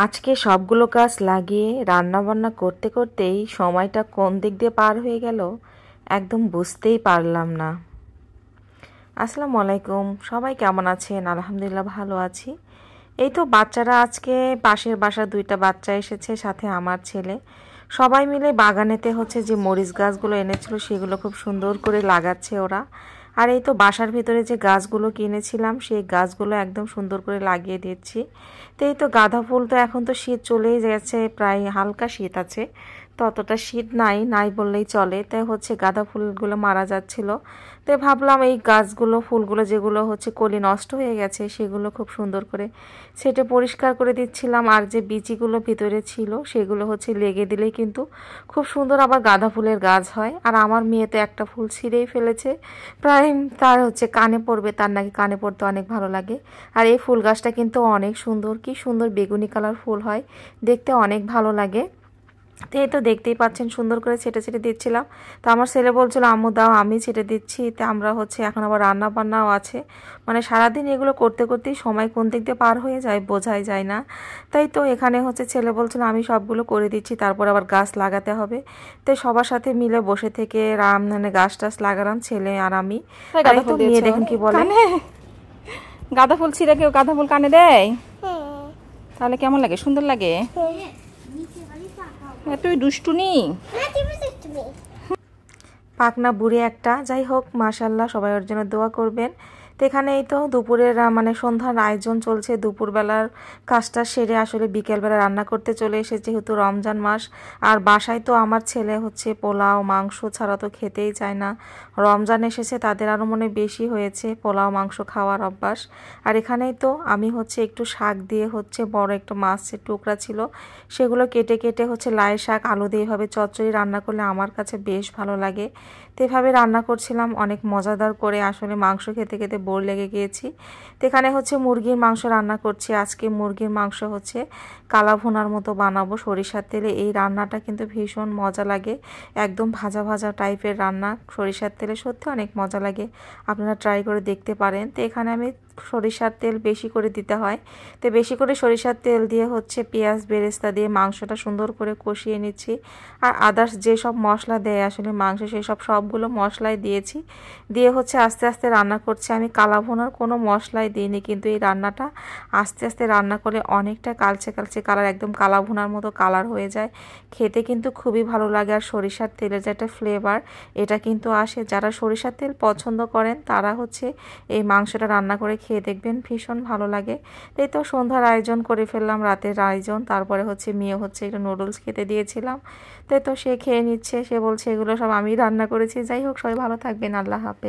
আজকে সবগুলো কাজ লাগিয়ে রান্নাবান্না করতে করতেই সময়টা কোন দিক দিয়ে পার হয়ে গেল একদম বুঝতেই পারলাম না। আসসালামু আলাইকুম, সবাই কেমন আছেন? আলহামদুলিল্লাহ ভালো আছি। এই তো বাচ্চারা আজকে পাশের বাসার 2টা বাচ্চা এসেছে, সাথে আমার ছেলে, সবাই মিলে বাগানেতে যে মরিচ গাছগুলো এনেছিল সেগুলো খুব সুন্দর করে লাগাচ্ছে ওরা। আর এই তো বাসার ভিতরে যে গাছগুলো কিনেছিলাম সেই গাছগুলো একদম সুন্দর করে লাগিয়ে দিচ্ছি। তো এই তো গাঁদা ফুল, তো এখন তো শীত চলেই গেছে, প্রায় হালকা শীত আছে, তো অতটা শীত নাই বললেই চলে। তাই গাঁদা ফুলগুলো মারা যাচ্ছিল। তাই ভাবলাম এই গাছগুলো ফুলগুলো যেগুলো কলি নষ্ট হয়ে গেছে সেগুলো খুব সুন্দর করে সেটা পরিষ্কার করে দিচ্ছিলাম। আর যে বিচিগুলো ভিতরে ছিল সেগুলো লেগে দিলেই কিন্তু খুব সুন্দর আবার গাঁদা ফুলের গাছ হয়। আর আমার মেয়ে তো একটা ফুল ছিঁড়েই ফেলেছে, প্রায় তার কানে পড়বে, তার নাকি কানে পড়তে অনেক ভালো লাগে। আর এই ফুল গাছটা কিন্তু অনেক সুন্দর, কি সুন্দর বেগুনি কালার ফুল হয়, দেখতে অনেক ভালো লাগে। তো এই তো দেখতেই পাচ্ছেন সুন্দর করে ছেটে ছেটে দিচ্ছিলাম। তো আমার ছেলে বলছিল আম্মু দাও আমি ছেটে দিচ্ছি। তো আমরা এখন আবার রান্না বান্নাও আছে, মানে সারাদিন এগুলো করতে করতেই সময় কোন দিক দিয়ে পার হয়ে যায় বোঝাই যায় না। তাই তো এখানে ছেলে বলছিল আমি সবগুলো করে দিচ্ছি, তারপর আবার গাছ লাগাতে হবে। তো সবার সাথে মিলে বসে থেকে মানে গাছ টাছ লাগালাম, ছেলে আর আমি। তাই তো মেয়ে দেখেন কি বলে, গাঁদা ফুল ছিঁড়ে কেউ গাঁদা ফুল কানে দেয়? তাহলে কেমন লাগে? সুন্দর লাগে? তুই দুষ্টুনি পাকনা বুড়ি একটা। যাই হোক, মাশাআল্লাহ, সবাই ওর জন্য দোয়া করবেন। তো এখানে এই তো দুপুরের মানে সন্ধ্যার আয়োজন চলছে। দুপুরবেলার কাজটা সেরে আসলে বিকেলবেলা রান্না করতে চলে এসেছে, যেহেতু রমজান মাস। আর বাসায় তো আমার ছেলে পোলাও মাংস ছাড়া তো খেতেই চায় না। রমজান এসেছে, তাদের আরও মনে বেশি হয়েছে পোলাও মাংস খাওয়ার অভ্যাস। আর এখানেই তো আমি একটু শাক দিয়ে বড় একটু মাছের টুকরা ছিল, সেগুলো কেটে কেটে লাই শাক আলু দিয়ে এভাবে চচ্চড়ি রান্না করলে আমার কাছে বেশ ভালো লাগে। তো এভাবে রান্না করছিলাম অনেক মজাদার করে, আসলে মাংস খেতে খেতে বোর লেগে গিয়েছি। তো এখানে মুরগির মাংস রান্না করছি। আজকে মুরগির মাংস কালা ভুনার মতো বানাবো সরিষার তেলে। এই রান্নাটা কিন্তু ভীষণ মজা লাগে, একদম ভাজা ভাজা টাইপের রান্না, সরিষার তেলে সত্যি অনেক মজা লাগে, আপনারা ট্রাই করে দেখতে পারেন। তো এখানে আমি সরিষার তেল বেশি করে দিতে হয়, তো বেশি করে সরিষার তেল দিয়ে পেঁয়াজ বেরেস্তা দিয়ে মাংসটা সুন্দর করে কষিয়ে নিচ্ছি। আর আদার্স যেসব মশলা দেয় আসলে মাংস, সেই সবগুলো মশলাই দিয়েছি, দিয়ে আস্তে আস্তে রান্না করছি। আমি কালা ভুনার কোনো মশলাই দিইনি, কিন্তু এই রান্নাটা আস্তে আস্তে রান্না করলে অনেকটা কালচে কালচে কালার, একদম কালা ভুনার মতো কালার হয়ে যায়, খেতে কিন্তু খুবই ভালো লাগে। আর সরিষার তেলের যে একটা ফ্লেভার এটা কিন্তু আসে, যারা সরিষার তেল পছন্দ করেন তারা এই মাংসটা রান্না করে খেয়ে দেখবেন, ভীষণ ভালো লাগে। এই তো সন্ধ্যার আয়োজন করে ফেললাম, রাতের আয়োজন। তারপরে মেয়ে একটু নুডলস খেতে দিয়েছিলাম, তাই তো সে খেয়ে নিচ্ছে, সে বলছে এগুলো সব আমি রান্না করেছি। যাই হোক, সবাই ভালো থাকবেন, আল্লাহ হাফেজ।